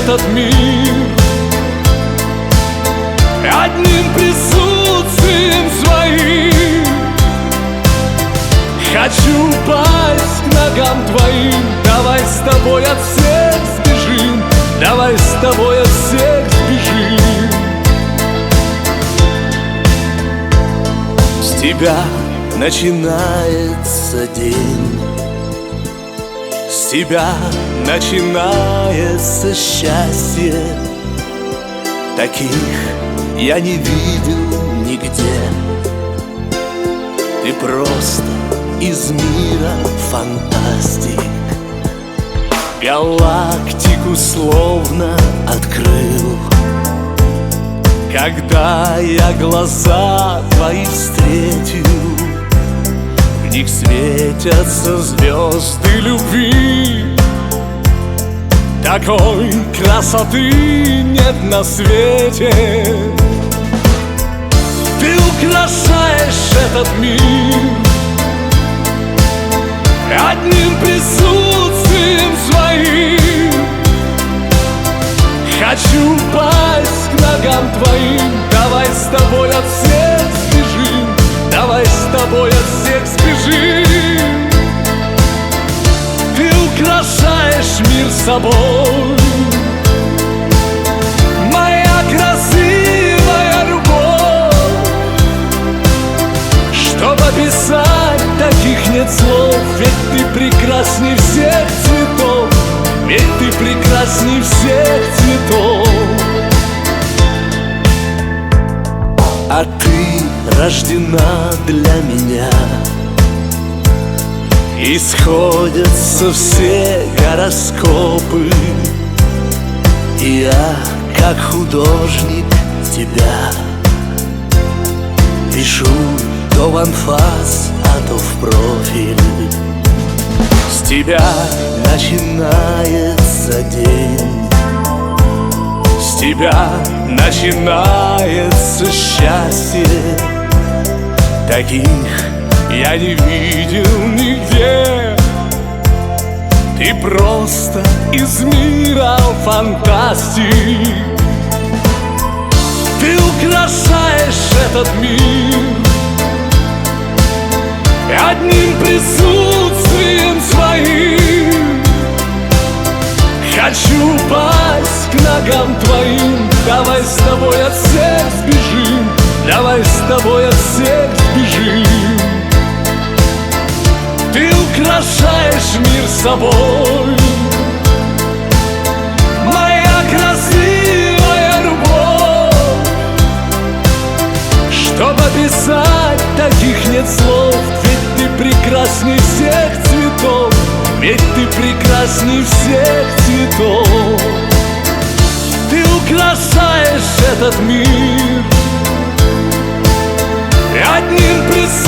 этот мир одним присутствием своим. Хочу пасть к ногам твоим. Давай с тобой от всех сбежим, давай с тобой от всех сбежим. С тебя начинается день, с тебя начинается счастье. Таких я не видел нигде. Ты просто из мира фантастик, галактику словно открыл. Когда я глаза твои встретил, в них светятся звезды любви. Такой красоты нет на свете. Ты украшаешь этот мир одним присутствием своим. Хочу пасть к ногам твоим. Давай с тобой от всех сбежим, давай с тобой от всех сбежим. Ты украшаешь мир собой, моя красивая любовь. Чтоб описать, таких нет слов. Ведь ты прекрасней всех цветов, ведь ты прекрасней всех цветов. А ты рождена для меня, и сходятся все гороскопы. И я, как художник, тебя пишу то в анфас, а то в профиль. С тебя начинается день, с тебя начинается счастье. Таких я не видел нигде. Ты просто из мира фантастик. Ты украшаешь этот мир одним присутствием своим. Хочу пасть к ногам твоим. Давай с тобой от всех сбежим, давай с тобой от всех сбежим. Ты украшаешь мир собой, моя красивая любовь. Чтоб описать, таких нет слов. Ведь ты прекрасней всех цветов, ведь ты прекрасней всех цветов. Ты украшаешь этот мир одним присутствием